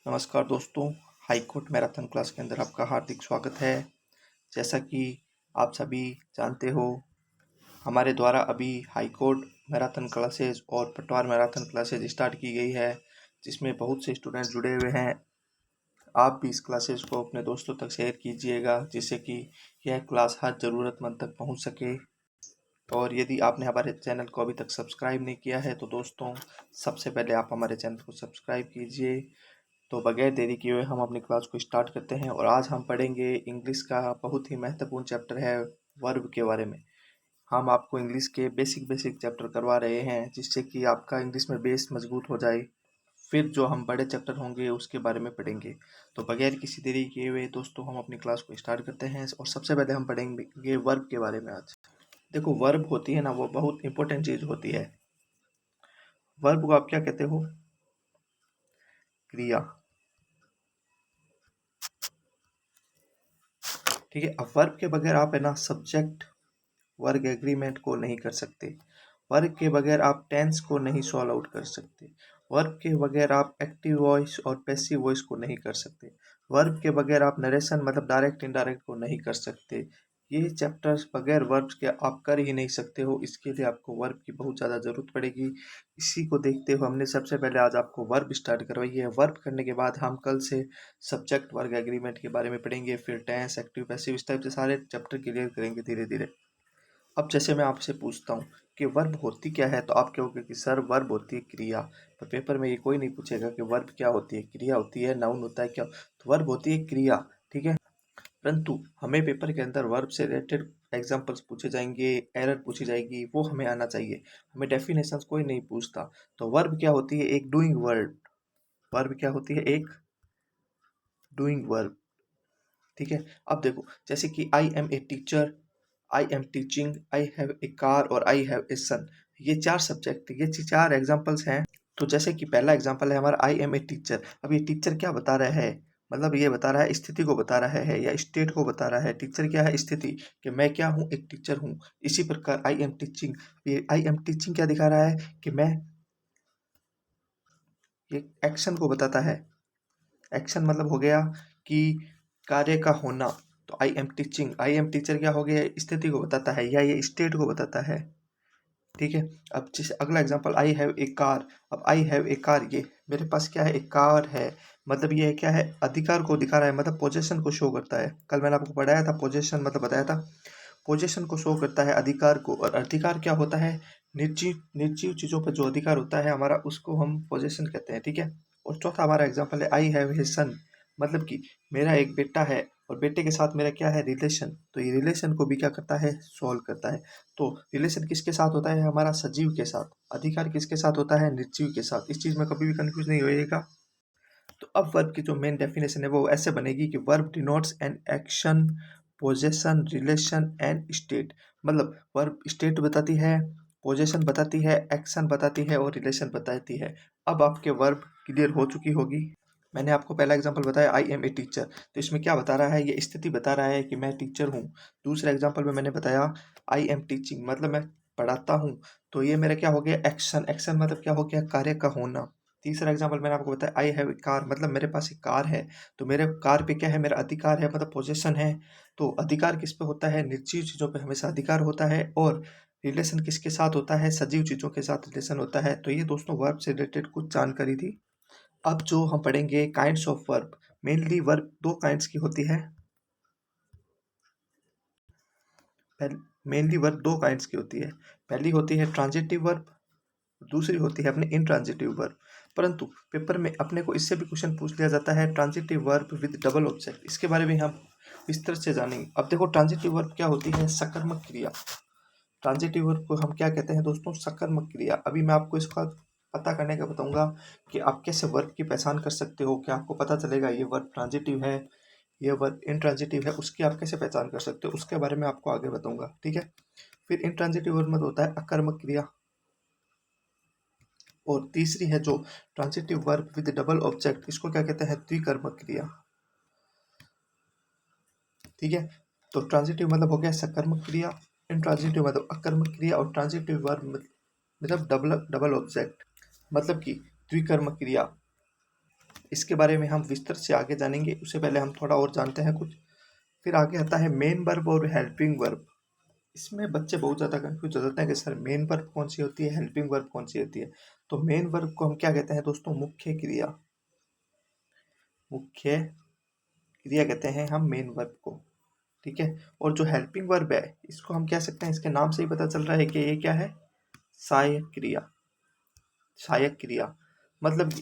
नमस्कार दोस्तों, high court marathon class के अंदर आपका हार्दिक स्वागत है। जैसा कि आप सभी जानते हो, हमारे द्वारा अभी हाई कोर्ट मैराथन क्लासेस और पटवार मैराथन क्लासेस स्टार्ट की गई है, जिसमें बहुत से स्टूडेंट जुड़े हुए हैं। आप भी इस क्लासेस को अपने दोस्तों तक शेयर कीजिएगा, जिससे कि यह क्लास हर ज़रूरतमंद तक पहुंच सके। और यदि आपने हमारे चैनल को अभी तक सब्सक्राइब नहीं किया है, तो दोस्तों सबसे पहले आप हमारे चैनल को सब्सक्राइब कीजिए। तो बगैर देरी किए हुए हम अपनी क्लास को स्टार्ट करते हैं और आज हम पढ़ेंगे इंग्लिश का बहुत ही महत्वपूर्ण चैप्टर है वर्ब के बारे में। हम आपको इंग्लिश के बेसिक बेसिक चैप्टर करवा रहे हैं, जिससे कि आपका इंग्लिश में बेस मजबूत हो जाए। फिर जो हम बड़े चैप्टर होंगे उसके बारे में पढ़ेंगे। तो बगैर किसी देरी किए हुए दोस्तों हम अपनी क्लास को स्टार्ट करते हैं और सबसे पहले हम पढ़ेंगे वर्ब के बारे में। आज देखो, वर्ब होती है ना, वो बहुत इंपॉर्टेंट चीज़ होती है। वर्ब को आप क्या कहते हो? क्रिया। ठीक है। अब वर्ब के बगैर आप है ना सब्जेक्ट वर्ग एग्रीमेंट को नहीं कर सकते। वर्ग के बगैर आप टेंस को नहीं सॉल्व आउट कर सकते। वर्ब के बगैर आप एक्टिव वॉइस और पैसिव वॉइस को नहीं कर सकते। वर्ब के बगैर आप नरेशन मतलब डायरेक्ट इनडायरेक्ट को नहीं कर सकते। ये चैप्टर्स बगैर वर्ब्स के आप कर ही नहीं सकते हो। इसके लिए आपको वर्ब की बहुत ज़्यादा ज़रूरत पड़ेगी। इसी को देखते हुए हमने सबसे पहले आज आपको वर्ब स्टार्ट करवाई है। वर्ब करने के बाद हम कल से सब्जेक्ट वर्ग एग्रीमेंट के बारे में पढ़ेंगे, फिर टेंस, एक्टिव, पैसिव, इस टाइप से सारे चैप्टर क्लियर करेंगे धीरे धीरे। अब जैसे मैं आपसे पूछता हूँ कि वर्ब होती क्या है, तो आप कहोगे कि सर वर्ब होती है क्रिया। पर पेपर में ये कोई नहीं पूछेगा कि वर्ब क्या होती है, क्रिया होती है, नाउन होता है, क्या। तो वर्ब होती है क्रिया, ठीक है। परंतु हमें पेपर के अंदर वर्ब से रिलेटेड एग्जाम्पल्स पूछे जाएंगे, एरर पूछी जाएगी, वो हमें आना चाहिए। हमें डेफिनेशंस कोई नहीं पूछता। तो वर्ब क्या होती है? एक डूइंग वर्ब। वर्ब क्या होती है? एक डूइंग वर्ब, ठीक है। अब देखो, जैसे कि I am a teacher, I am teaching, I have a car और आई हैव ए सन। ये चार सब्जेक्ट, ये चार एग्जाम्पल्स हैं। तो जैसे कि पहला एग्जाम्पल है हमारा आई एम ए टीचर। अब ये टीचर क्या बता रहा है? मतलब ये बता रहा है, स्थिति को बता रहा है या स्टेट को बता रहा है। टीचर क्या है? स्थिति, कि मैं क्या हूँ, एक टीचर हूँ। इसी प्रकार आई एम टीचिंग, ये आई एम टीचिंग क्या दिखा रहा है कि मैं, ये एक्शन को बताता है। एक्शन मतलब हो गया कि कार्य का होना। तो आई am teaching, I am teacher क्या हो गया? स्थिति को बताता है या ये स्टेट को बताता है, ठीक है। अब जैसे अगला example, I have a car. अब आई हैव ए कार, ये मेरे पास क्या है? एक कार है। मतलब ये क्या है? अधिकार को दिखा रहा है, मतलब पोजेशन को शो करता है। कल मैंने आपको पढ़ाया था पोजेशन मतलब बताया था, पोजेशन को शो करता है, अधिकार को। और अधिकार क्या होता है? निर्जीव निर्जीव चीजों पर जो अधिकार होता है हमारा, उसको हम पोजेशन कहते हैं, ठीक है। और चौथा हमारा एग्जाम्पल है आई हैव ए सन। मतलब कि मेरा एक बेटा है और बेटे के साथ मेरा क्या है? रिलेशन। तो ये रिलेशन को भी क्या करता है? सॉल्व करता है। तो रिलेशन किसके साथ होता है? हमारा सजीव के साथ। अधिकार किसके साथ होता है? निर्जीव के साथ। इस चीज में कभी भी कंफ्यूज नहीं होइएगा। तो अब वर्ब की जो मेन डेफिनेशन है वो ऐसे बनेगी कि verb denotes an action, possession, relation and state. मतलब वर्ब स्टेट बताती है, पोजेशन बताती है, एक्शन बताती है और रिलेशन बताती है। अब आपके वर्ब क्लियर हो चुकी होगी। मैंने आपको पहला एग्जांपल बताया आई एम ए टीचर, तो इसमें क्या बता रहा है? ये स्थिति बता रहा है कि मैं टीचर हूँ। दूसरे एग्जांपल में मैंने बताया आई एम टीचिंग, मतलब मैं पढ़ाता हूँ। तो ये मेरा क्या हो गया? एक्शन। एक्शन मतलब क्या हो गया? कार्य का होना। तीसरा एग्जांपल मैंने आपको बताया आई हैव ए कार, मतलब मेरे पास एक कार है। तो मेरे कार पे क्या है? मेरा अधिकार है, मतलब पोजेशन है। तो अधिकार किस पे होता है? निर्जीव चीजों पे हमेशा अधिकार होता है। और रिलेशन किसके साथ होता है? सजीव चीजों के साथ रिलेशन होता है। तो ये दोस्तों वर्ब से रिलेटेड कुछ जानकारी थी। अब जो हम पढ़ेंगे kinds of verb. Mainly verb दो काइंड्स की होती है। मेनली वर्ब दो काइंड्स की होती है। पहली होती है ट्रांजिटिव वर्ब, दूसरी होती है अपने इंट्रांजिटिव वर्ब। परंतु पेपर में अपने को इससे भी क्वेश्चन पूछ लिया जाता है transitive verb with double object. इसके बारे में हम विस्तार से जानेंगे। अब देखो, ट्रांजिटिव वर्ब क्या होती है? सकर्मक क्रिया। ट्रांजिटिव वर्ब को हम क्या कहते हैं दोस्तों? सकर्मक क्रिया। अभी मैं आपको इसका पता करने का बताऊंगा कि आप कैसे वर्ब की पहचान कर सकते हो, क्या आपको पता चलेगा ये वर्ब ट्रांजिटिव है, ये वर्ब इंट्रांजिटिव है, उसकी आप कैसे पहचान कर सकते हो, उसके बारे में आपको आगे बताऊंगा, ठीक है। फिर इंट्रांजिटिव वर्ब में होता है अकर्मक क्रिया। और तीसरी है जो transitive verb with double object, इसको क्या कहते हैं? द्विकर्मक क्रिया, ठीक है। तो ट्रांजिटिव मतलब हो गया सकर्मक क्रिया, इंट्रांजिटिव मतलब अकर्मक क्रिया, और ट्रांजिटिव वर्ब मतलब डबल डबल ऑब्जेक्ट, मतलब कि द्विकर्मक क्रिया। इसके बारे में हम विस्तार से आगे जानेंगे। उससे पहले हम थोड़ा और जानते हैं कुछ। फिर आगे आता है मेन वर्ब और हेल्पिंग वर्ब। इसमें बच्चे बहुत ज़्यादा कंफ्यूज हो जाते हैं कि सर मेन वर्ब कौन सी होती है, हेल्पिंग वर्ब कौन सी होती है। तो मेन वर्ब को हम क्या कहते हैं दोस्तों? मुख्य क्रिया। मुख्य क्रिया कहते हैं हम मेन वर्ब को, ठीक है। और जो हेल्पिंग वर्ब है इसको हम कह सकते हैं, इसके नाम से ही पता चल रहा है कि ये क्या है? सहायक क्रिया। सहायक क्रिया मतलब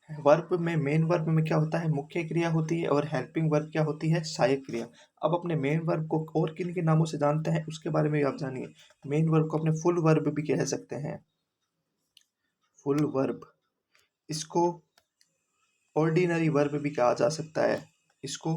वर्ब में, मेन वर्ब में क्या होता है? मुख्य क्रिया होती है, और हेल्पिंग वर्ब क्या होती है? सहायक क्रिया। अब अपने मेन वर्ब को और किन के नामों से जानते हैं उसके बारे में भी आप जानिए। मेन वर्ब को अपने फुल वर्ब भी कह सकते हैं। Full verb. इसको ऑर्डिनरी वर्ब भी कहा जा सकता है। इसको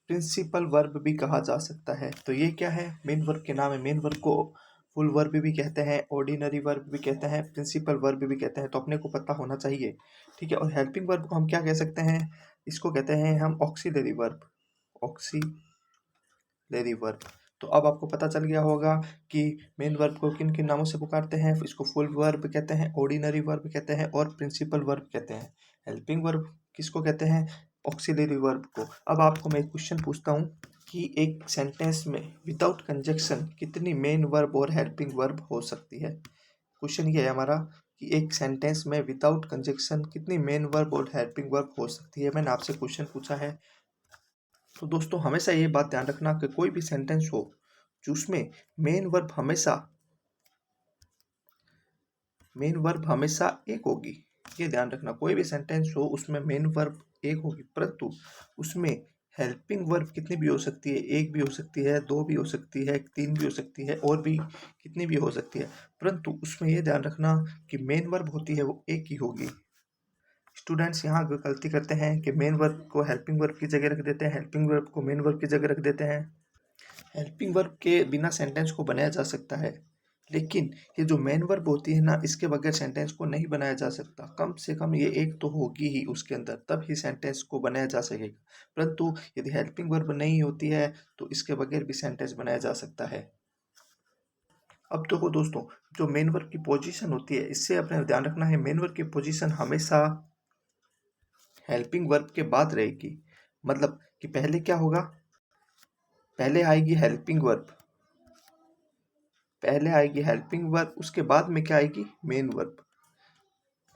प्रिंसिपल वर्ब भी कहा जा सकता है। तो ये क्या है? मेन वर्ब के नाम है। मेन वर्ब को फुल वर्ब भी कहते हैं, ऑर्डिनरी वर्ब भी कहते हैं, प्रिंसिपल वर्ब भी कहते हैं। तो अपने को पता होना चाहिए, ठीक है। और हेल्पिंग वर्ब को हम क्या कह सकते हैं? इसको कहते हैं हम ऑक्सिलरी वर्ब। Auxiliary verb. तो अब आपको पता चल गया होगा कि मेन वर्ब को किन किन नामों से पुकारते हैं। इसको फुल वर्ब कहते हैं, ऑर्डिनरी वर्ब कहते हैं, और प्रिंसिपल वर्ब कहते हैं। हेल्पिंग वर्ब किसको कहते हैं? ऑक्सिलरी वर्ब को। अब आपको मैं एक क्वेश्चन पूछता हूँ कि एक सेंटेंस में विदाउट कंजक्शन कितनी मेन वर्ब और हेल्पिंग वर्ब हो सकती है? क्वेश्चन ये है हमारा कि एक सेंटेंस में विदाउट कंजक्शन कितनी मेन वर्ब और हेल्पिंग वर्ब हो सकती है। मैंने आपसे क्वेश्चन पूछा है। तो दोस्तों हमेशा ये बात ध्यान रखना कि कोई भी सेंटेंस हो जिसमें मेन वर्ब हमेशा एक होगी। ये ध्यान रखना, कोई भी सेंटेंस हो उसमें मेन वर्ब एक होगी, परंतु उसमें हेल्पिंग वर्ब कितनी भी हो सकती है? एक भी हो सकती है, दो भी हो सकती है, तीन भी हो सकती है, और भी कितनी भी हो सकती है। परंतु उसमें ये ध्यान रखना कि मेन वर्ब होती है वो एक ही होगी। स्टूडेंट्स यहाँ गलती करते हैं कि मेन वर्ब को हेल्पिंग वर्ब की जगह रख देते हैं, हेल्पिंग वर्ब को मेन वर्ब की जगह रख देते हैं। हेल्पिंग वर्ब के बिना सेंटेंस को बनाया जा सकता है, लेकिन ये जो मेन वर्ब होती है ना, इसके बगैर सेंटेंस को नहीं बनाया जा सकता। कम से कम ये एक तो होगी ही उसके अंदर, तब ही सेंटेंस को बनाया जा सकेगा। परंतु यदि हेल्पिंग वर्ब नहीं होती है तो इसके बगैर भी सेंटेंस बनाया जा सकता है। अब देखो दोस्तों, जो मेन वर्ब की पोजीशन होती है, इससे अपने ध्यान रखना है, मेन वर्ब की पोजीशन हमेशा हेल्पिंग वर्ब के बाद रहेगी। मतलब कि पहले क्या होगा? पहले आएगी हेल्पिंग वर्ब, उसके बाद में क्या आएगी? Main verb.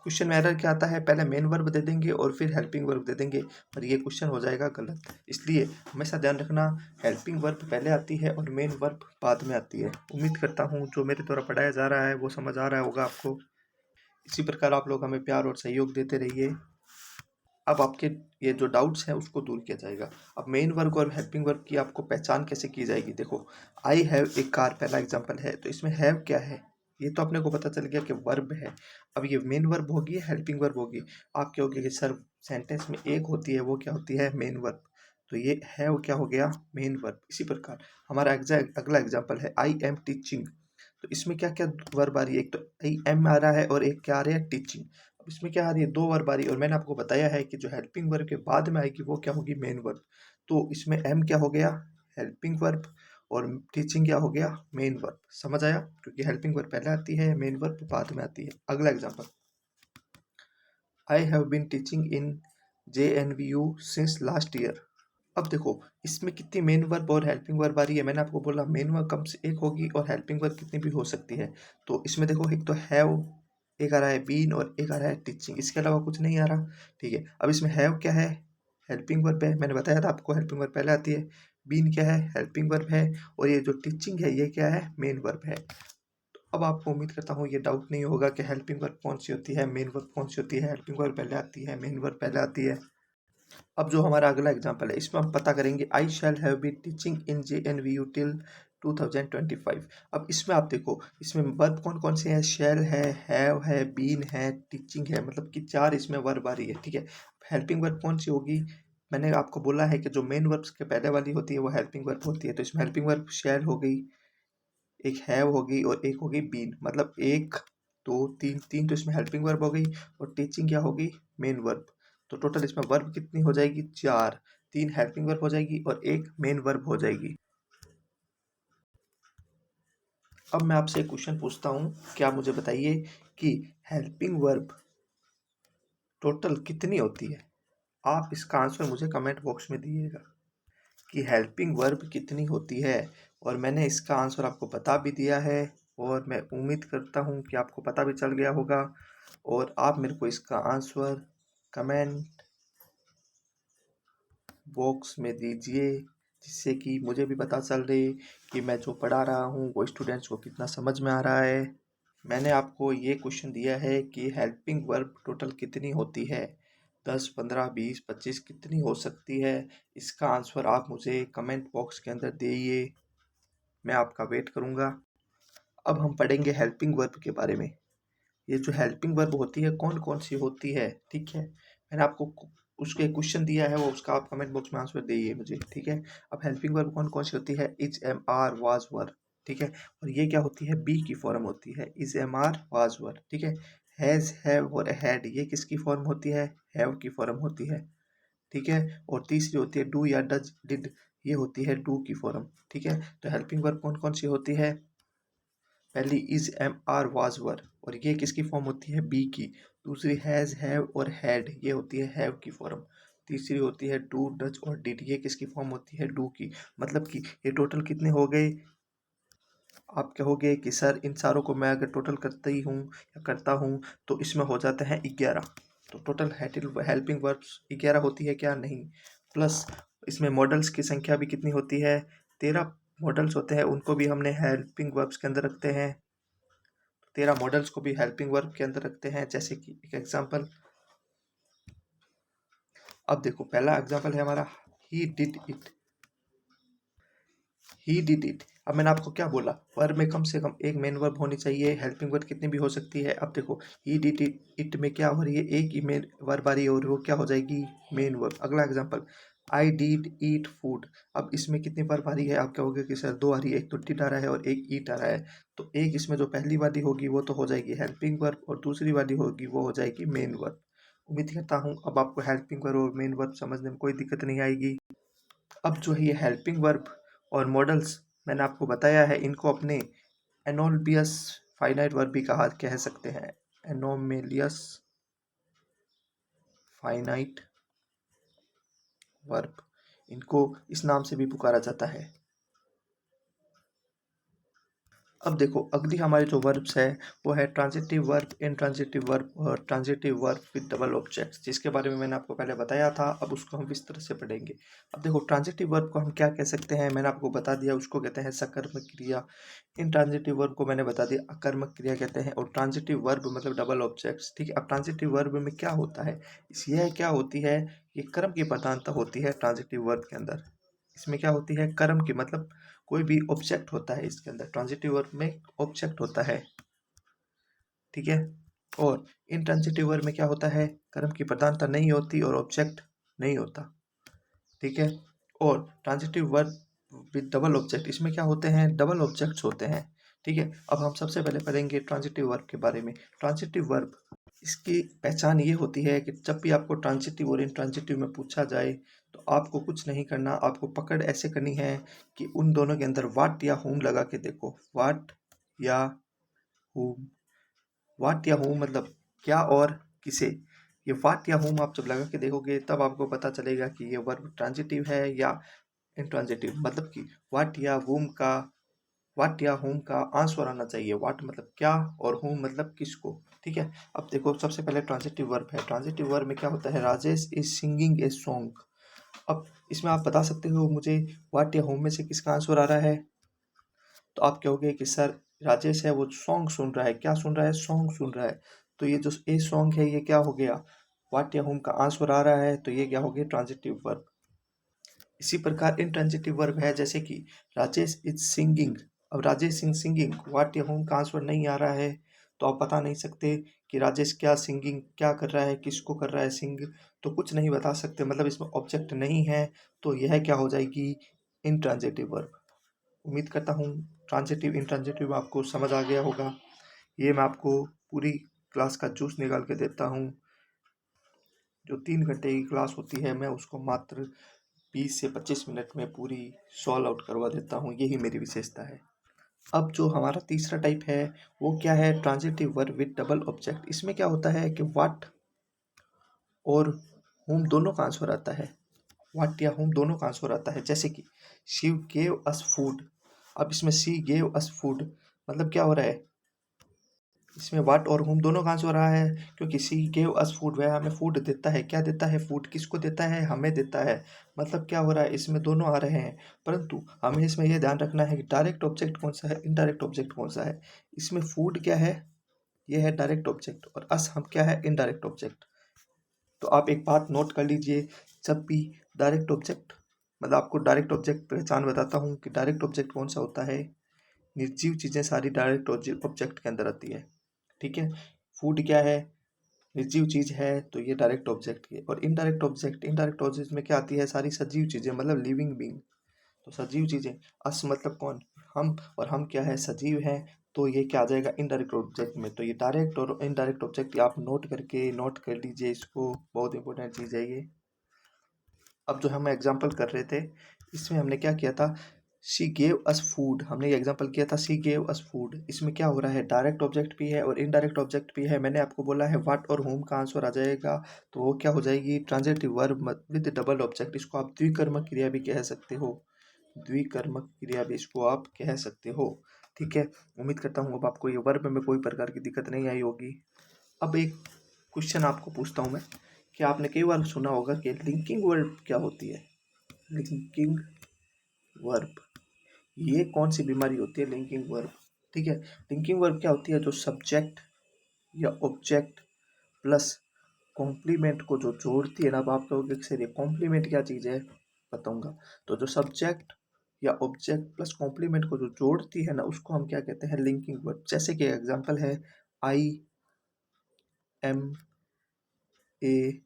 क्वेश्चन में एरर क्या आता है? पहले मेन वर्ब दे देंगे और फिर हेल्पिंग वर्ब दे देंगे, पर ये क्वेश्चन हो जाएगा गलत। इसलिए हमेशा ध्यान रखना, हेल्पिंग वर्ब पहले आती है और मेन वर्ब बाद में आती है। उम्मीद करता हूँ जो मेरे द्वारा पढ़ाया जा रहा है वो समझ आ रहा होगा आपको। इसी प्रकार आप लोग हमें प्यार और सहयोग देते रहिए। अब आपके ये जो डाउट्स हैं उसको दूर किया जाएगा। अब मेन वर्ब और हेल्पिंग वर्ब की आपको पहचान कैसे की जाएगी? देखो, आई हैव ए कार पहला एग्जांपल है, तो इसमें हैव क्या है? ये तो अपने को पता चल गया कि वर्ब है। अब ये मेन वर्ब होगी, हेल्पिंग वर्ब होगी। आप कहोगे कि सर सेंटेंस में एक होती है, वो क्या होती है? Main verb. तो ये हैव क्या हो गया? Main verb. इसी प्रकार हमारा अगला एग्जाम्पल है आई एम टीचिंग। तो इसमें क्या क्या वर्ब आ रही है? एक तो आई एम आ रहा है और एक क्या आ रहा है? टीचिंग। अब इसमें क्या आ रही है? दो वर्ब आ रही है, और मैंने आपको बताया है कि जो हेल्पिंग वर्ब के बाद में आएगी वो क्या होगी? Main verb. तो इसमें एम क्या हो गया? हेल्पिंग वर्ब, और टीचिंग क्या हो गया? Main verb. समझ आया? क्योंकि हेल्पिंग वर्ब पहले आती है, मेन वर्ब बाद में आती है। अगला example, I have been teaching in JNVU since last year. अब देखो, इसमें कितनी मेन वर्ब और हेल्पिंग वर्ब आ रही है? मैंने आपको बोला मेन वर्ब कम से एक होगी और हेल्पिंग वर्ब कितनी भी हो सकती है। तो इसमें देखो, एक तो हैव, एक आ रहा है बीन, और एक आ रहा है टीचिंग। इसके अलावा कुछ नहीं आ रहा, ठीक है। अब इसमें हैव क्या है? हेल्पिंग वर्ब है, मैंने बताया था आपको हेल्पिंग वर्ब पहले आती है। बीन क्या है? हेल्पिंग वर्ब है। और ये जो टीचिंग है ये क्या है? मेन वर्ब है। तो अब आपको उम्मीद करता हूँ ये डाउट नहीं होगा कि हेल्पिंग वर्ब कौन सी होती है, मेन वर्ब कौन सी होती है। हेल्पिंग वर्ब पहले आती है, मेन वर्ब पहले आती है। अब जो हमारा अगला एग्जाम्पल है, इसमें हम पता करेंगे I shall have been teaching in JNVU till 2025। अब इसमें आप देखो, इसमें वर्ब कौन कौन से हैं? शैल है, हैव है, बीन है, टीचिंग है, मतलब कि चार इसमें वर्ब आ रही है, ठीक है। हेल्पिंग वर्ब कौन सी होगी? मैंने आपको बोला है कि जो मेन वर्ब्स के पहले वाली होती है वो हेल्पिंग वर्ब होती है। तो इसमें हेल्पिंग वर्ब शैल हो गई, एक हैव हो गई, और एक हो गई बीन। मतलब एक, दो, तीन, तीन तो इसमें हेल्पिंग वर्ब हो गई, और टीचिंग क्या होगी? Main verb. तो टोटल इसमें वर्ब कितनी हो जाएगी? चार। तीन हेल्पिंग वर्ब हो जाएगी और एक मेन वर्ब हो जाएगी। अब मैं आपसे एक क्वेश्चन पूछता हूँ, क्या मुझे बताइए कि हेल्पिंग वर्ब टोटल कितनी होती है? आप इसका आंसर मुझे कमेंट बॉक्स में दिएगा कि हेल्पिंग वर्ब कितनी होती है। और मैंने इसका आंसर आपको बता भी दिया है और मैं उम्मीद करता हूँ कि आपको पता भी चल गया होगा। और आप मेरे को इसका आंसर कमेंट बॉक्स में दीजिए, जिससे कि मुझे भी पता चल रही कि मैं जो पढ़ा रहा हूँ वो स्टूडेंट्स को कितना समझ में आ रहा है। मैंने आपको ये क्वेश्चन दिया है कि हेल्पिंग वर्ब टोटल कितनी होती है, 10, 15, 20, 25 कितनी हो सकती है। इसका आंसर आप मुझे कमेंट बॉक्स के अंदर दीजिए, मैं आपका वेट करूँगा। अब हम पढ़ेंगे हेल्पिंग वर्ब के बारे में। ये जो हेल्पिंग वर्ब होती है कौन कौन सी होती है, ठीक है। मैंने आपको उसके क्वेश्चन दिया है, वो उसका आप कमेंट बॉक्स में आंसर दीजिए मुझे, ठीक है। अब हेल्पिंग वर्ब कौन कौन सी होती है, इज, एम, आर, वाज, वर, ठीक है। और ये क्या होती है, बी की फॉर्म होती है, इज, एम, आर, वाज, वर, ठीक है। हैज, हैव और हैड ये किसकी फॉर्म होती है, हैव की फॉर्म होती है, ठीक है। और तीसरी होती है डू या डज, डिड, ये होती है डू की फॉर्म, ठीक है। तो हेल्पिंग वर्ब कौन कौन सी होती है, पहली इज, एम, आर, वाज, वर, और ये किसकी फॉर्म होती है, बी की। दूसरी हैज, हैव और हैड, ये होती है हैव की फॉर्म। तीसरी होती है डू, डज और डिड, ये किसकी फॉर्म होती है, डू की। मतलब कि ये टोटल कितने हो गए। आप कहोगे कि सर इन सारों को मैं अगर टोटल करता ही हूँ या करता हूँ तो इसमें हो जाते हैं 11। तो टोटल हेल्पिंग वर्ब्स 11 होती है क्या, नहीं। प्लस इसमें मॉडल्स की संख्या भी कितनी होती है, 13 मॉडल्स होते हैं, उनको भी हमने हेल्पिंग वर्ब्स के अंदर रखते हैं। 13 मॉडल्स को भी हेल्पिंग वर्ब के अंदर रखते हैं। जैसे कि एक एग्जांपल, अब देखो पहला एग्जांपल है हमारा, he did it, he did it. अब मैंने आपको क्या बोला, वर्ब में कम से कम एक मेन वर्ब होनी चाहिए, हेल्पिंग वर्ब कितनी भी हो सकती है। अब देखो ही डिड इट में क्या हो रही है, एक ही मेन वर्ब आ रही है और वो क्या हो जाएगी, मेन वर्ब। अगला example, I did eat food. अब इसमें कितनी वर्ब आ रही है, आप कहोगे कि सर दो आ रही है, एक तो डिड आ रहा है और एक ईट आ रहा है। तो एक इसमें जो पहली वाली होगी वो तो हो जाएगी हेल्पिंग वर्ब और दूसरी वाली होगी वो हो जाएगी मेन वर्ब। उम्मीद करता हूँ अब आपको हेल्पिंग वर्ब और मेन वर्ब समझने में कोई दिक्कत नहीं आएगी। अब जो है ये हेल्पिंग वर्ब और मॉडल्स मैंने आपको बताया है, इनको अपने एनोमलियस फाइनाइट वर्ब भी कह सकते हैं, एनोमेलियस फाइनाइट वर्ब, इनको इस नाम से भी पुकारा जाता है। अब देखो अगली हमारी जो वर्ब्स है वो है ट्रांजिटिव वर्ब, इंट्रांजिटिव वर्ब और transitive verb with double objects, जिसके बारे में मैंने आपको पहले बताया था। अब उसको हम विस्तार से पढ़ेंगे। अब देखो ट्रांजिटिव वर्ब को हम क्या कह सकते हैं, मैंने आपको बता दिया, उसको कहते हैं सकर्मक क्रिया। इंट्रांजिटिव वर्ब को मैंने बता दिया अकर्मक क्रिया कहते हैं। और ट्रांजिटिव वर्ब मतलब डबल ऑब्जेक्ट्स, ठीक है। अब ट्रांजिटिव वर्ब में क्या होता है, यह क्या होती है, ये कर्म की प्रधानता होती है ट्रांजिटिव वर्ब के अंदर। इसमें क्या होती है, कर्म की, मतलब कोई भी ऑब्जेक्ट होता है इसके अंदर, ट्रांजिटिव वर्ब में ऑब्जेक्ट होता है, ठीक है। और इंट्रांजिटिव वर्ब में क्या होता है, कर्म की प्रधानता नहीं होती और ऑब्जेक्ट नहीं होता, ठीक है। और transitive verb with double object, इसमें क्या होते हैं, डबल ऑब्जेक्ट्स होते हैं, ठीक है। अब हम सबसे पहले पढ़ेंगे ट्रांजिटिव वर्ब के बारे में। ट्रांजिटिव वर्ब, इसकी पहचान ये होती है कि जब भी आपको ट्रांजिटिव और इंट्रांजिटिव में पूछा जाए तो आपको कुछ नहीं करना, आपको पकड़ ऐसे करनी है कि उन दोनों के अंदर वाट या हुम लगा के देखो, वाट या हुम। वाट या हुम मतलब क्या और किसे। ये वाट या हुम आप जब लगा के देखोगे तब आपको पता चलेगा कि ये वर्ब ट्रांजिटिव है या इंट्रांजिटिव। मतलब कि वाट या वूम का, वाट या होम का आंसर आना चाहिए। वाट मतलब क्या और होम मतलब किसको, ठीक है। अब देखो सबसे पहले ट्रांजिटिव वर्ब है। ट्रांजिटिव वर्ब में क्या होता है, Rajesh is singing a song. अब इसमें आप बता सकते हो मुझे वाट या होम में से किसका आंसर आ रहा है। तो आप कहोगे कि सर राजेश है वो सॉन्ग सुन रहा है, क्या सुन रहा है, सॉन्ग सुन रहा है। तो ये जो ए सॉन्ग है ये क्या हो गया, वाट या होम का आंसर आ रहा है, तो ये क्या हो गया, ट्रांजिटिव वर्ब। इसी प्रकार इंट्रांजिटिव वर्ब है, जैसे कि राजेश इज सिंगिंग। अब राजेश सिंह सिंगिंग, वाट या होम का आंसर नहीं आ रहा है, तो आप बता नहीं सकते कि राजेश क्या सिंगिंग क्या कर रहा है, किसको कर रहा है सिंग, तो कुछ नहीं बता सकते, मतलब इसमें ऑब्जेक्ट नहीं है। तो यह क्या हो जाएगी, इंट्रांजिटिव वर्ब। उम्मीद करता हूँ ट्रांजिटिव इंट्रांजिटिव आपको समझ आ गया होगा। ये मैं आपको पूरी क्लास का जूस निकाल के देता हूँ। जो 3 घंटे की क्लास होती है मैं उसको मात्र 20 से 25 मिनट में पूरी सॉल्व आउट करवा देता हूँ, यही मेरी विशेषता है। अब जो हमारा तीसरा टाइप है वो क्या है, transitive verb with double object. इसमें क्या होता है कि व्हाट और whom दोनों का आंसर आता है, what या whom दोनों का आंसर आता है। जैसे कि she gave us food, अब इसमें she gave us food मतलब क्या हो रहा है, इसमें व्हाट और हुम दोनों का आंसर हो रहा है, क्योंकि सी गेव अस फूड, वह हमें फूड देता है। क्या देता है? फूड। किसको देता है? हमें देता है। मतलब क्या हो रहा है, इसमें दोनों आ रहे हैं, परंतु हमें इसमें यह ध्यान रखना है कि डायरेक्ट ऑब्जेक्ट कौन सा है, इनडायरेक्ट ऑब्जेक्ट कौन सा है। इसमें फूड क्या है, यह है डायरेक्ट ऑब्जेक्ट, और अस हम क्या है, इनडायरेक्ट ऑब्जेक्ट। तो आप एक बात नोट कर लीजिए, जब भी डायरेक्ट ऑब्जेक्ट, मतलब आपको डायरेक्ट ऑब्जेक्ट पहचान बताता हूँ कि डायरेक्ट ऑब्जेक्ट कौन सा होता है। निर्जीव चीज़ें सारी डायरेक्ट ऑब्जेक्ट के अंदर आती है, ठीक है। फूड क्या है, निर्जीव चीज है, तो ये डायरेक्ट ऑब्जेक्ट की है। और इनडायरेक्ट ऑब्जेक्ट में क्या आती है, सारी सजीव चीजें, मतलब लिविंग बीइंग। तो सजीव चीजें, अस मतलब कौन, हम, और हम क्या है, सजीव हैं। तो ये क्या आ जाएगा, इनडायरेक्ट ऑब्जेक्ट में। तो ये डायरेक्ट और इनडायरेक्ट ऑब्जेक्ट आप नोट कर लीजिए इसको, बहुत इंपॉर्टेंट चीज है ये। अब जो हम एग्जाम्पल कर रहे थे, इसमें हमने क्या किया था, शी गेव अस फूड, हमने ये एग्जांपल किया था शी गेव अस फूड। इसमें क्या हो रहा है, डायरेक्ट ऑब्जेक्ट भी है और इनडायरेक्ट ऑब्जेक्ट भी है। मैंने आपको बोला है व्हाट और होम का आंसर आ जाएगा, तो वो क्या हो जाएगी, transitive verb with double object. इसको आप द्विकर्मक क्रिया भी कह सकते हो, द्विकर्मक क्रिया भी इसको आप कह सकते हो, ठीक है। उम्मीद करता हूँ अब आपको ये वर्ब में कोई प्रकार की दिक्कत नहीं आई होगी। अब एक क्वेश्चन आपको पूछता हूँ मैं, कि आपने कई बार सुना होगा कि लिंकिंग वर्ब क्या होती है। लिंकिंग वर्ब, ये कौन सी बीमारी होती है, लिंकिंग वर्ब, ठीक है। लिंकिंग वर्ब क्या होती है, जो सब्जेक्ट या ऑब्जेक्ट प्लस कॉम्प्लीमेंट को जो जोड़ती है ना। अब आप कहोगे कि सर ये कॉम्प्लीमेंट क्या चीज़ है, बताऊंगा। तो जो सब्जेक्ट या ऑब्जेक्ट प्लस कॉम्प्लीमेंट को जो जोड़ती है ना, उसको हम क्या कहते हैं, लिंकिंग वर्ब। जैसे कि एग्जांपल है, I am a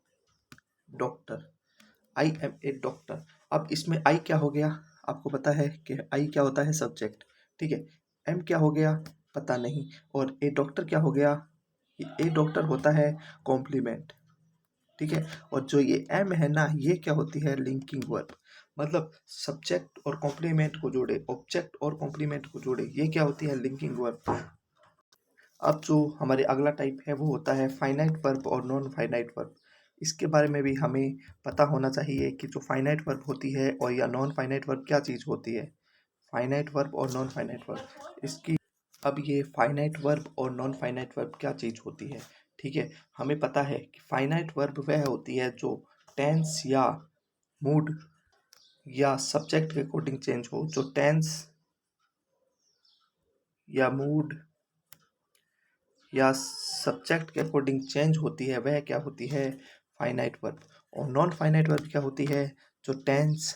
doctor, I am a doctor. अब इसमें आई क्या हो गया, आपको पता है कि आई क्या होता है, सब्जेक्ट, ठीक है। एम क्या हो गया, पता नहीं। और ए डॉक्टर क्या हो गया, ए डॉक्टर होता है कॉम्प्लीमेंट, ठीक है। और जो ये एम है ना, ये क्या होती है, लिंकिंग वर्ब। मतलब सब्जेक्ट और कॉम्प्लीमेंट को जोड़े, ऑब्जेक्ट और कॉम्प्लीमेंट को जोड़े, ये क्या होती है, लिंकिंग वर्ब। अब जो हमारे अगला टाइप है, वो होता है फाइनाइट वर्ब और नॉन फाइनाइट वर्ब। इसके बारे में भी हमें पता होना चाहिए कि जो फाइनाइट वर्ब होती है और या नॉन फाइनाइट वर्ब क्या चीज़ होती है। फाइनाइट वर्ब और नॉन फाइनाइट वर्ब, इसकी, अब ये फाइनाइट वर्ब और नॉन फाइनाइट वर्ब क्या चीज़ होती है, ठीक है। हमें पता है कि फाइनाइट वर्ब वह होती है जो टेंस या मूड या सब्जेक्ट के अकॉर्डिंग चेंज हो। जो टेंस या मूड या सब्जेक्ट के अकॉर्डिंग चेंज होती है, वह क्या होती है, फाइनाइट वर्ब। और नॉन फाइनाइट वर्ब क्या होती है, जो टेंस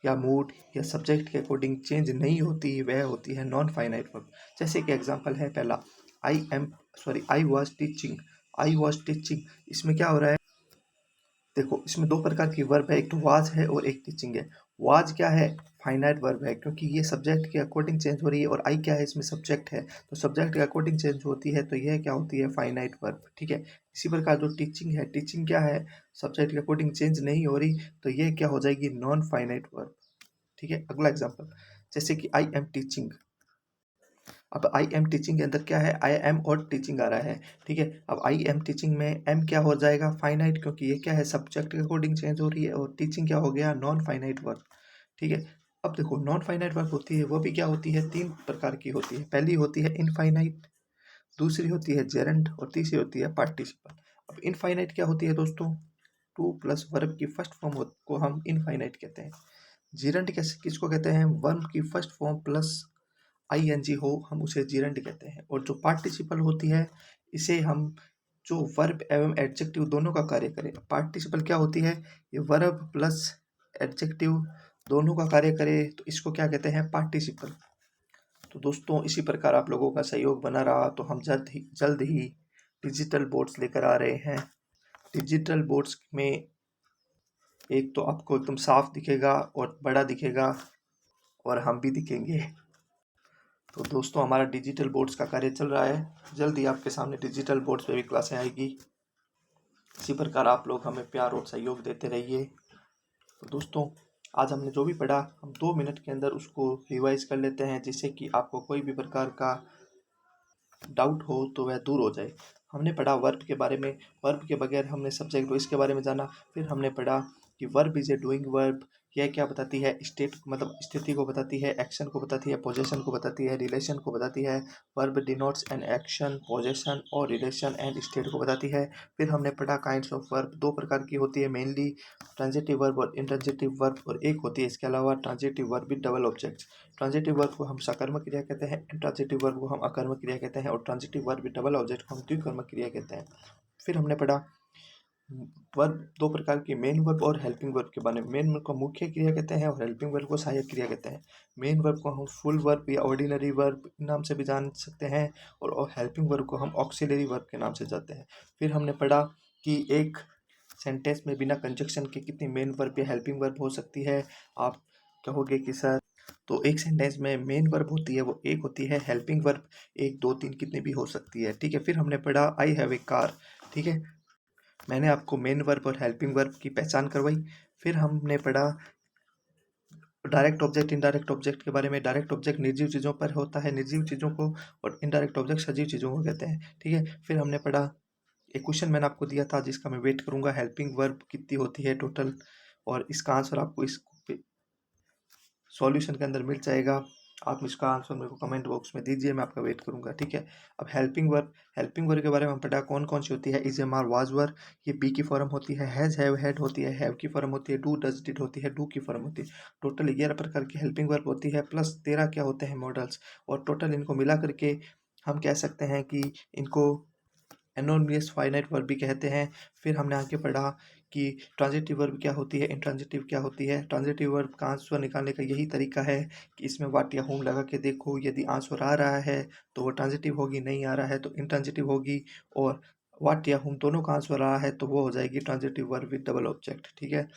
या मूड या सब्जेक्ट के अकॉर्डिंग चेंज नहीं होती, वह होती है नॉन फाइनाइट वर्ब। जैसे कि एग्जांपल है पहला, I was teaching, I was teaching. इसमें क्या हो रहा है, देखो इसमें दो प्रकार की वर्ब है, एक तो वाज है और एक टीचिंग है। वाज क्या है, फाइनाइट वर्ब है, क्योंकि ये सब्जेक्ट के अकॉर्डिंग चेंज हो रही है। और आई क्या है, इसमें सब्जेक्ट है, तो सब्जेक्ट के अकॉर्डिंग चेंज होती है, तो यह क्या होती है, फाइनाइट वर्ब, ठीक है। इसी प्रकार जो टीचिंग है, टीचिंग क्या है, सब्जेक्ट के अकॉर्डिंग चेंज नहीं हो रही, तो यह क्या हो जाएगी, नॉन फाइनाइट वर्ब, ठीक है। अगला एग्जाम्पल, जैसे कि आई एम टीचिंग। अब आई एम टीचिंग के अंदर क्या है, आई एम और टीचिंग आ रहा है, ठीक है। अब आई एम टीचिंग में एम क्या हो जाएगा, फाइनाइट, क्योंकि ये क्या है, सब्जेक्ट के अकॉर्डिंग चेंज हो रही है। और टीचिंग क्या हो गया, नॉन फाइनाइट वर्ब, ठीक है। अब देखो नॉन फाइनाइट वर्ब होती है, वो भी क्या होती है, तीन प्रकार की होती है। पहली होती है इनफाइनाइट, दूसरी होती है जेरंड, और तीसरी होती है पार्टिसिपल। अब इनफाइनाइट क्या होती है दोस्तों, टू प्लस वर्ब की फर्स्ट फॉर्म को हम इनफाइनाइट कहते हैं। जीरंड कैसे, किसको कहते हैं, वर्ब की first form plus I N G हो, हम उसे जीरंड कहते हैं। और जो पार्टिसिपल होती है, इसे हम, जो वर्ब एवं एडजेक्टिव दोनों का कार्य करे। पार्टिसिपल क्या होती है, ये वर्ब प्लस एडजेक्टिव दोनों का कार्य करे, तो इसको क्या कहते हैं, पार्टिसिपल। तो दोस्तों इसी प्रकार आप लोगों का सहयोग बना रहा, तो हम जल्द ही डिजिटल बोर्ड्स लेकर आ रहे हैं। डिजिटल बोर्ड्स में एक तो आपको एकदम साफ दिखेगा और बड़ा दिखेगा, और हम भी दिखेंगे। तो दोस्तों हमारा डिजिटल बोर्ड्स का कार्य चल रहा है, जल्द ही आपके सामने डिजिटल बोर्ड्स पे भी क्लासें आएगी। इसी प्रकार आप लोग हमें प्यार और सहयोग देते रहिए। तो दोस्तों आज हमने जो भी पढ़ा, हम 2 मिनट के अंदर उसको रिवाइज कर लेते हैं, जिससे कि आपको कोई भी प्रकार का डाउट हो तो वह दूर हो जाए। हमने पढ़ा वर्ब के बारे में, वर्ब के बगैर हमने सब्जेक्ट वॉइस के बारे में जाना। फिर हमने पढ़ा कि verb is a doing verb, यह क्या बताती है, स्टेट मतलब स्थिति को बताती है, एक्शन को बताती है, पोजेशन को बताती है, रिलेशन को बताती है। Verb denotes an action, possession और रिलेशन एंड स्टेट को बताती है। फिर हमने पढ़ा काइंड्स ऑफ वर्ब, दो प्रकार की होती है मेनली, ट्रांजिटिव वर्ब और इंट्रांजिटिव वर्ब, और एक होती है इसके अलावा transitive verb with double objects. Transitive verb को हम सकर्मक क्रिया कहते हैं, इंट्रांजिटिव वर्ब को हम अकर्मक क्रिया कहते हैं, और transitive verb with double object को हम द्विकर्मक क्रिया कहते हैं। फिर हमने पढ़ा वर्ब दो प्रकार की, मेन वर्ब और हेल्पिंग वर्ब के बारे में। मेन वर्ब को मुख्य क्रिया कहते हैं और हेल्पिंग वर्ब को सहायक क्रिया कहते हैं। मेन वर्ब को हम फुल वर्ब या ऑर्डिनरी वर्ब नाम से भी जान सकते हैं, और हेल्पिंग वर्ब को हम ऑक्सिलरी वर्ब के नाम से जानते हैं। फिर हमने पढ़ा कि एक सेंटेंस में बिना कंजक्शन के कितनी मेन वर्ब या हेल्पिंग वर्ब हो सकती है। आप कहोगे कि सर, तो एक सेंटेंस में मेन वर्ब होती है वो एक होती है, हेल्पिंग वर्ब एक दो तीन कितनी भी हो सकती है, ठीक है। फिर हमने पढ़ा आई हैव ए कार, ठीक है। मैंने आपको मेन वर्ब और हेल्पिंग वर्ब की पहचान करवाई। फिर हमने पढ़ा डायरेक्ट ऑब्जेक्ट इनडायरेक्ट ऑब्जेक्ट के बारे में। डायरेक्ट ऑब्जेक्ट निर्जीव चीज़ों पर होता है, निर्जीव चीज़ों को, और इनडायरेक्ट ऑब्जेक्ट सजीव चीज़ों को कहते हैं, ठीक है। फिर हमने पढ़ा, एक क्वेश्चन मैंने आपको दिया था जिसका मैं वेट करूंगा, हेल्पिंग वर्ब कितनी होती है टोटल, और इसका आंसर आपको इस सॉल्यूशन के अंदर मिल जाएगा। आप इसका आंसर मेरे को कमेंट बॉक्स में दीजिए, मैं आपका वेट करूंगा, ठीक है। अब हेल्पिंग वर्ब के बारे में हम पढ़ा कौन कौन सी होती है। इज, एम, आर, वाज, वर, ये बी की फॉर्म होती है। हैज, हैव, हैड होती है, हैव की फॉर्म होती है। डू, डज, डिड होती है, डू की फॉर्म होती है। टोटल 11 प्रकार की हेल्पिंग वर्ब होती है, प्लस 13 क्या होते हैं, मॉडल्स। और टोटल इनको मिला करके हम कह सकते हैं कि इनको एनोनिमस फाइनाइट वर्ब भी कहते हैं। फिर हमने आगे पढ़ा कि ट्रांजिटिव वर्ब क्या होती है, इंट्रांजिटिव क्या होती है। ट्रांजिटिव वर्ब का आंसर निकालने का यही तरीका है कि इसमें व्हाट या होम लगा के देखो, यदि आंसर आ रहा है तो वो ट्रांजिटिव होगी, नहीं आ रहा है तो इंट्रांजिटिव होगी, और व्हाट या होम दोनों का आंसर आ रहा है तो वो हो जाएगी transitive verb with double object, ठीक है।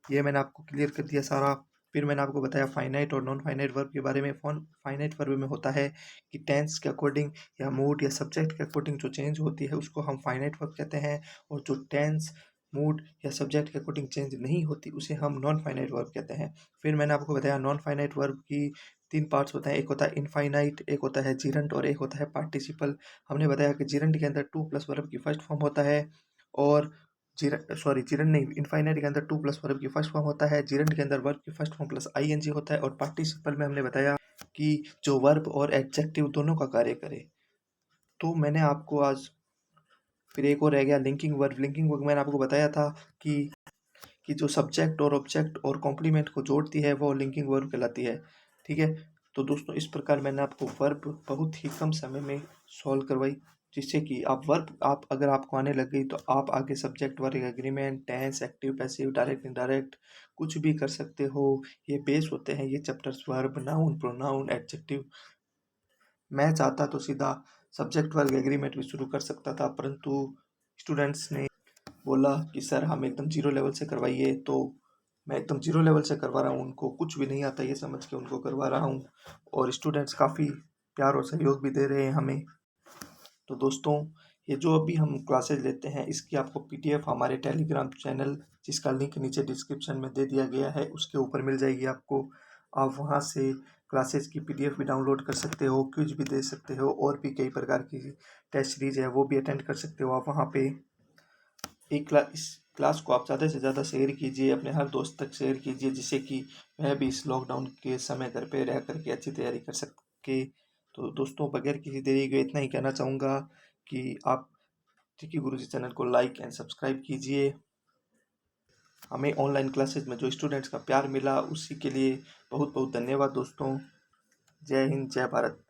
ये मैंने आपको क्लियर कर दिया सारा। फिर मैंने आपको बताया फाइनाइट और नॉन फाइनाइट वर्ब के बारे में। फाइनाइट वर्ब में होता है कि टेंस के अकॉर्डिंग या मूड या सब्जेक्ट के अकॉर्डिंग जो चेंज होती है उसको हम फाइनाइट वर्ब कहते हैं, और जो टेंस मूड या सब्जेक्ट के अकॉर्डिंग चेंज नहीं होती उसे हम नॉन फाइनाइट वर्ब कहते हैं। फिर मैंने आपको बताया नॉन फाइनाइट वर्ब की तीन पार्ट्स होते हैं, एक होता है इनफाइनाइट, एक होता है जीरंट, और एक होता है पार्टिसिपल। हमने बताया कि जीरंट के अंदर टू प्लस वर्ब की फर्स्ट फॉर्म होता है, और जीरंड नहीं, इनफाइनाइट के अंदर टू प्लस वर्ब की फर्स्ट फॉर्म होता है, जीरंड के अंदर वर्ब की फर्स्ट फॉर्म प्लस आईएनजी होता है, और पार्टिसिपल में हमने बताया कि जो वर्ब और एडजेक्टिव दोनों का कार्य करे। तो मैंने आपको आज, फिर एक और रह गया लिंकिंग वर्ब। लिंकिंग वर्ब मैंने आपको बताया था कि जो सब्जेक्ट और ऑब्जेक्ट और कॉम्प्लीमेंट को जोड़ती है वो लिंकिंग वर्ब कहलाती है, ठीक है। तो दोस्तों इस प्रकार मैंने आपको वर्ब बहुत ही कम समय में सॉल्व करवाई, जिससे कि आप वर्ब आप अगर आपको आने लग गई तो आप आगे subject verb agreement, tense, active, passive, direct, indirect कुछ भी कर सकते हो। ये बेस होते हैं ये chapters, verb, noun, pronoun, adjective. मैं चाहता तो सीधा सब्जेक्ट वर्ब एग्रीमेंट भी शुरू कर सकता था, परंतु स्टूडेंट्स ने बोला कि सर हम एकदम जीरो लेवल से करवाइए, तो मैं एकदम जीरो लेवल से करवा रहा हूँ, उनको कुछ भी नहीं आता ये समझ के उनको करवा रहा हूँ, और स्टूडेंट्स काफ़ी प्यार और सहयोग भी दे रहे हैं हमें। तो दोस्तों ये जो अभी हम क्लासेज लेते हैं इसकी आपको पीडीएफ हमारे टेलीग्राम चैनल, जिसका लिंक नीचे डिस्क्रिप्शन में दे दिया गया है, उसके ऊपर मिल जाएगी आपको। आप वहाँ से क्लासेज की पीडीएफ भी डाउनलोड कर सकते हो, क्विज भी दे सकते हो, और भी कई प्रकार की टेस्ट सीरीज है वो भी अटेंड कर सकते हो आप वहाँ पे। इस क्लास को आप ज़्यादा से ज़्यादा शेयर कीजिए, अपने हर दोस्त तक शेयर कीजिए, जिससे कि वह भी इस लॉकडाउन के समय घर पे रह करके अच्छी तैयारी कर सके। तो दोस्तों बगैर किसी देरी के इतना ही कहना चाहूँगा कि आप टिकी गुरुजी चैनल को लाइक एंड सब्सक्राइब कीजिए। हमें ऑनलाइन क्लासेज में जो स्टूडेंट्स का प्यार मिला उसी के लिए बहुत बहुत धन्यवाद दोस्तों। जय हिंद, जय भारत।